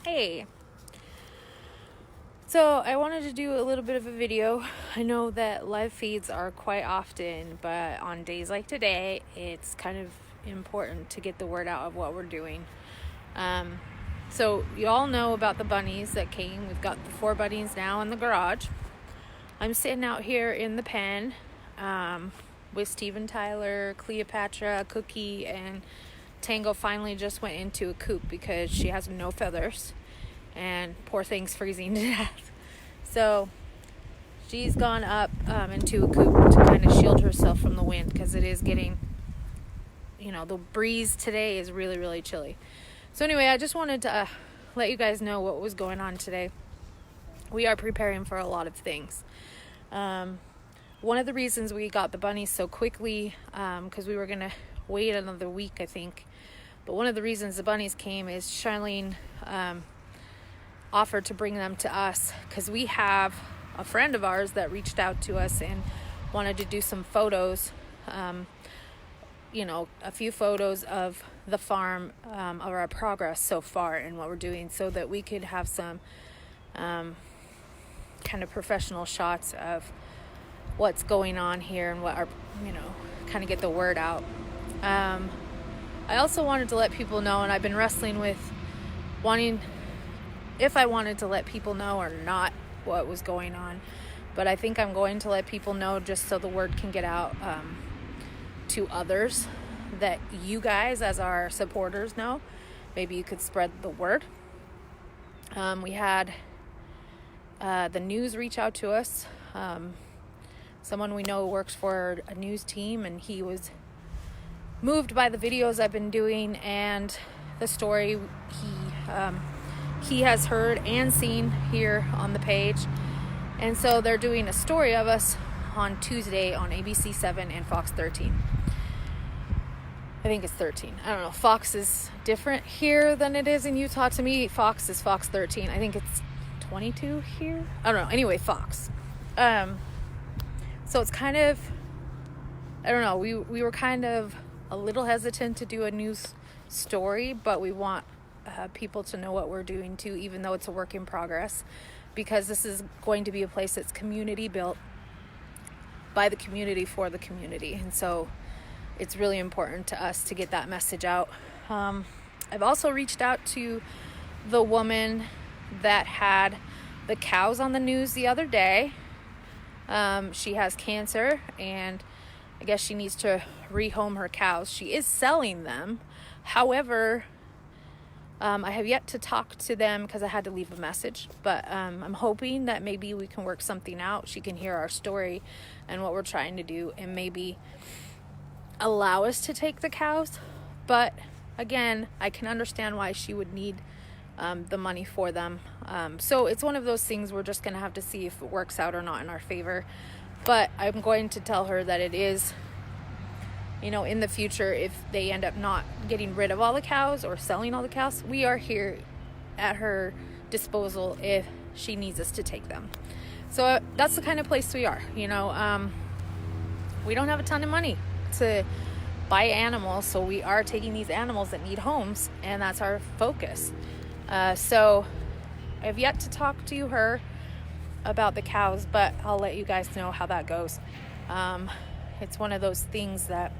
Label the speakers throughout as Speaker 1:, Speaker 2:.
Speaker 1: Hey, so I wanted to do a little bit of a video. I know that live feeds are quite often, but on days like today, it's kind of important to get the word out of what we're doing. So you all know about the bunnies that came. We've got the 4 bunnies now in the garage. I'm sitting out here in the pen with Steven Tyler, Cleopatra, Cookie, and Tango finally just went into a coop because she has no feathers. And poor thing's freezing to death. So she's gone up into a coop to kind of shield herself from the wind because it is getting, the breeze today is really, really chilly. So anyway, I just wanted to let you guys know what was going on today. We are preparing for a lot of things. One of the reasons we got the bunnies so quickly, because we were going to wait another week, I think. But one of the reasons the bunnies came is Charlene offered to bring them to us because we have a friend of ours that reached out to us and wanted to do some photos, a few photos of the farm, of our progress so far and what we're doing, so that we could have some kind of professional shots of what's going on here and what our, kind of get the word out. I also wanted to let people know, and I've been wrestling with if I wanted to let people know or not what was going on. But I think I'm going to let people know just so the word can get out to others, that you guys as our supporters know. Maybe you could spread the word. We had the news reach out to us. Someone we know works for a news team, and he was moved by the videos I've been doing and the story he has heard and seen here on the page. And so they're doing a story of us on Tuesday on ABC 7 and Fox 13. I think it's 13. I don't know. Fox is different here than it is in Utah. To me, Fox is Fox 13. I think it's 22 here. I don't know. Anyway, Fox. So it's kind of, I don't know. We were kind of a little hesitant to do a news story, but we want people to know what we're doing too, even though it's a work in progress, because this is going to be a place that's community built by the community for the community. And so it's really important to us to get that message out. I've also reached out to the woman that had the cows on the news the other day. She has cancer, and I guess she needs to rehome her cows. She is selling them. However, I have yet to talk to them because I had to leave a message. But I'm hoping that maybe we can work something out. She can hear our story and what we're trying to do and maybe allow us to take the cows. But again, I can understand why she would need the money for them. So it's one of those things we're just going to have to see if it works out or not in our favor. But I'm going to tell her that it is, in the future, if they end up not getting rid of all the cows or selling all the cows, we are here at her disposal if she needs us to take them. So that's the kind of place we are. We don't have a ton of money to buy animals, so we are taking these animals that need homes, and that's our focus. So I've yet to talk to her about the cows, but I'll let you guys know how that goes. It's one of those things that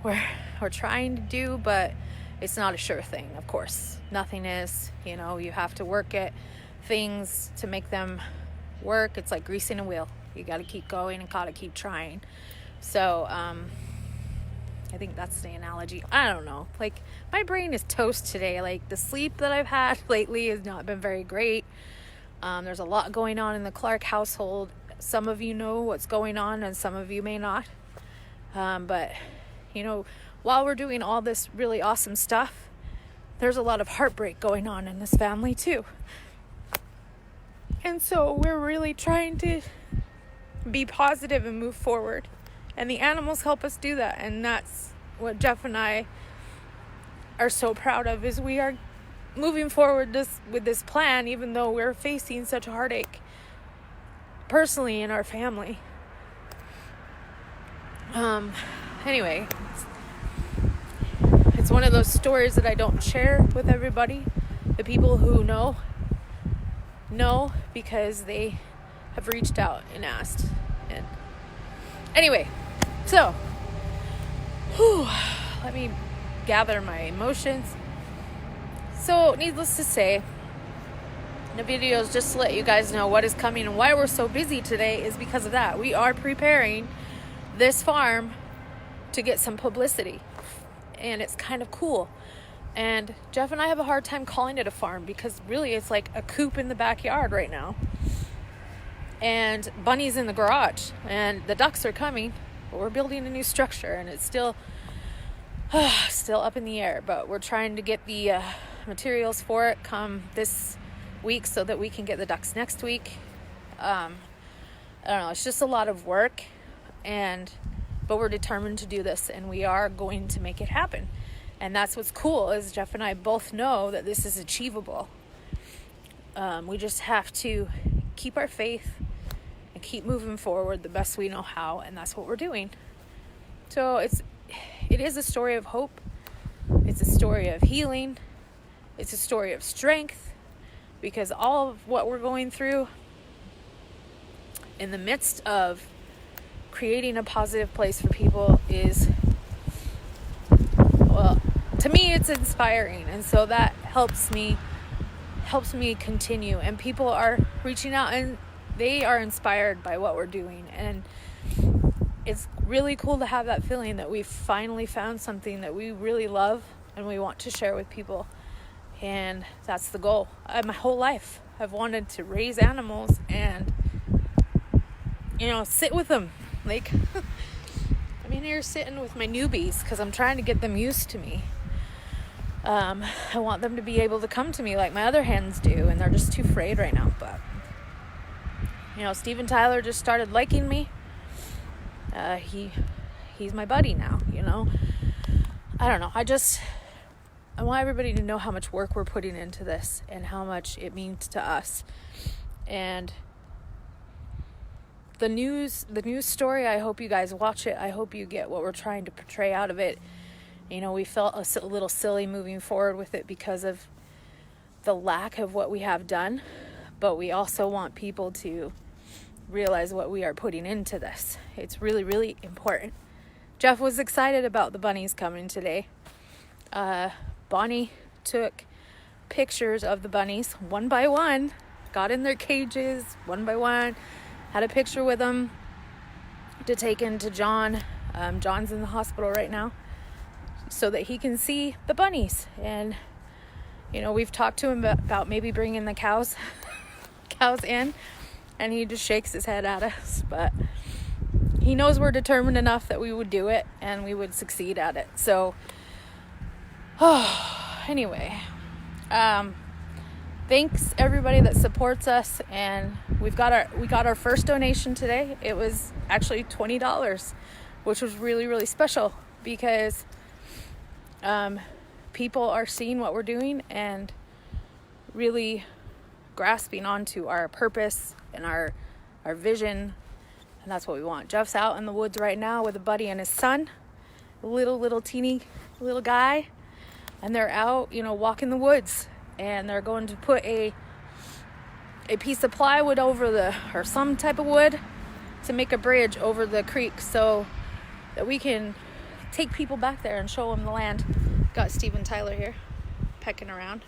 Speaker 1: we're trying to do, but it's not a sure thing. Of course, nothing is. You have to work at things to make them work. It's like greasing a wheel. You got to keep going and got to keep trying. So I think that's the analogy. I don't know. Like, my brain is toast today. Like, the sleep that I've had lately has not been very great. There's a lot going on in the Clark household. Some of you know what's going on, and some of you may not. But, while we're doing all this really awesome stuff, there's a lot of heartbreak going on in this family too. And so we're really trying to be positive and move forward. And the animals help us do that. And that's what Jeff and I are so proud of, is we are moving forward with this plan, even though we're facing such a heartache personally in our family. Anyway, it's one of those stories that I don't share with everybody. The people who know because they have reached out and asked. And anyway, so let me gather my emotions. So needless to say, the video is just to let you guys know what is coming, and why we're so busy today is because of that. We are preparing this farm to get some publicity, and it's kind of cool. And Jeff and I have a hard time calling it a farm, because really it's like a coop in the backyard right now, and Bunny's in the garage, and the ducks are coming, but we're building a new structure, and it's still up in the air, but we're trying to get the materials for it come this week so that we can get the ducks next week. I don't know, it's just a lot of work, but we're determined to do this, and we are going to make it happen. And that's what's cool, is Jeff and I both know that this is achievable. We just have to keep our faith and keep moving forward the best we know how, and that's what we're doing. So it is a story of hope. It's a story of healing. It's a story of strength, because all of what we're going through in the midst of creating a positive place for people is, well, to me, it's inspiring. And so that helps me continue. And people are reaching out, and they are inspired by what we're doing. And it's really cool to have that feeling that we've finally found something that we really love and we want to share with people. And that's the goal. My whole life I've wanted to raise animals and, sit with them. Like, I'm in here sitting with my newbies because I'm trying to get them used to me. I want them to be able to come to me like my other hens do, and they're just too afraid right now. But, Steven Tyler just started liking me. He's my buddy now, I don't know. I want everybody to know how much work we're putting into this and how much it means to us. And the news story, I hope you guys watch it. I hope you get what we're trying to portray out of it. We felt a little silly moving forward with it because of the lack of what we have done, but we also want people to realize what we are putting into this. It's really, really important. Jeff was excited about the bunnies coming today. Bonnie took pictures of the bunnies one by one, got in their cages one by one, had a picture with them to take into John. John's in the hospital right now so that he can see the bunnies. And, we've talked to him about maybe bringing the cows in, and he just shakes his head at us. But he knows we're determined enough that we would do it and we would succeed at it. So, anyway, thanks everybody that supports us, and we got our first donation today. It was actually $20, which was really, really special, because people are seeing what we're doing and really grasping onto our purpose and our vision, and that's what we want. Jeff's out in the woods right now with a buddy and his son, a little teeny little guy. And they're out, walking the woods, and they're going to put a piece of plywood or some type of wood to make a bridge over the creek so that we can take people back there and show them the land. Got Steven Tyler here pecking around.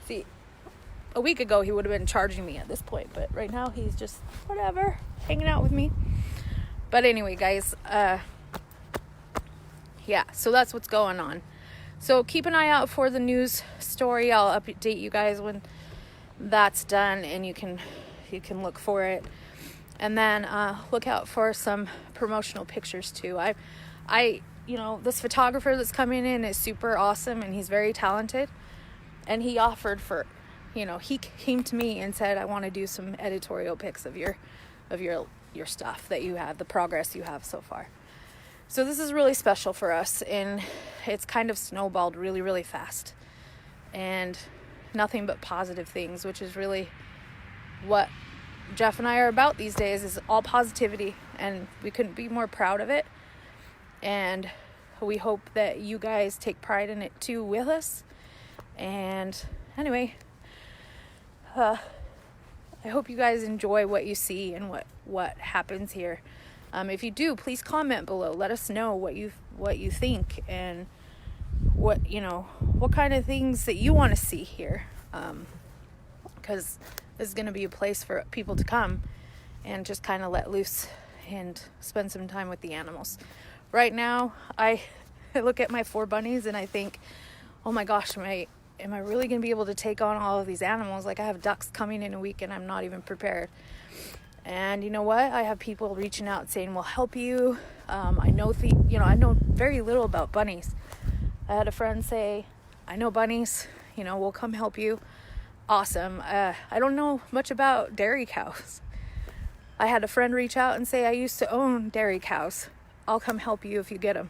Speaker 1: See, a week ago he would have been charging me at this point, but right now he's just whatever, hanging out with me. But anyway, guys, so that's what's going on. So keep an eye out for the news story. I'll update you guys when that's done, and you can look for it. And then look out for some promotional pictures too. This photographer that's coming in is super awesome, and he's very talented. And he offered he came to me and said, I want to do some editorial pics of your stuff that you have, the progress you have so far. So this is really special for us, and it's kind of snowballed really, really fast. And nothing but positive things, which is really what Jeff and I are about these days, is all positivity, and we couldn't be more proud of it. And we hope that you guys take pride in it too with us. And anyway, I hope you guys enjoy what you see and what happens here. If you do, please comment below. Let us know what you think and what kind of things that you want to see here. Because this is going to be a place for people to come and just kind of let loose and spend some time with the animals. Right now, I look at my 4 bunnies and I think, oh my gosh, am I really going to be able to take on all of these animals? Like, I have ducks coming in a week and I'm not even prepared. And you know what? I have people reaching out saying, we'll help you. I know very little about bunnies. I had a friend say, I know bunnies, we'll come help you. Awesome. I don't know much about dairy cows. I had a friend reach out and say, I used to own dairy cows. I'll come help you if you get them.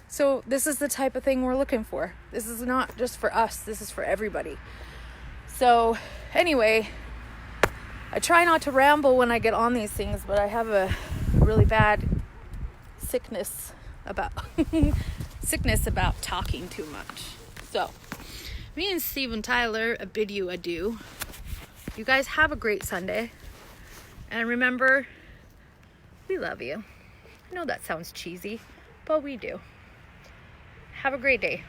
Speaker 1: So this is the type of thing we're looking for. This is not just for us. This is for everybody. So anyway, I try not to ramble when I get on these things, but I have a really bad sickness about talking too much. So me and Steve and Tyler bid you adieu. You guys have a great Sunday. And remember, we love you. I know that sounds cheesy, but we do. Have a great day.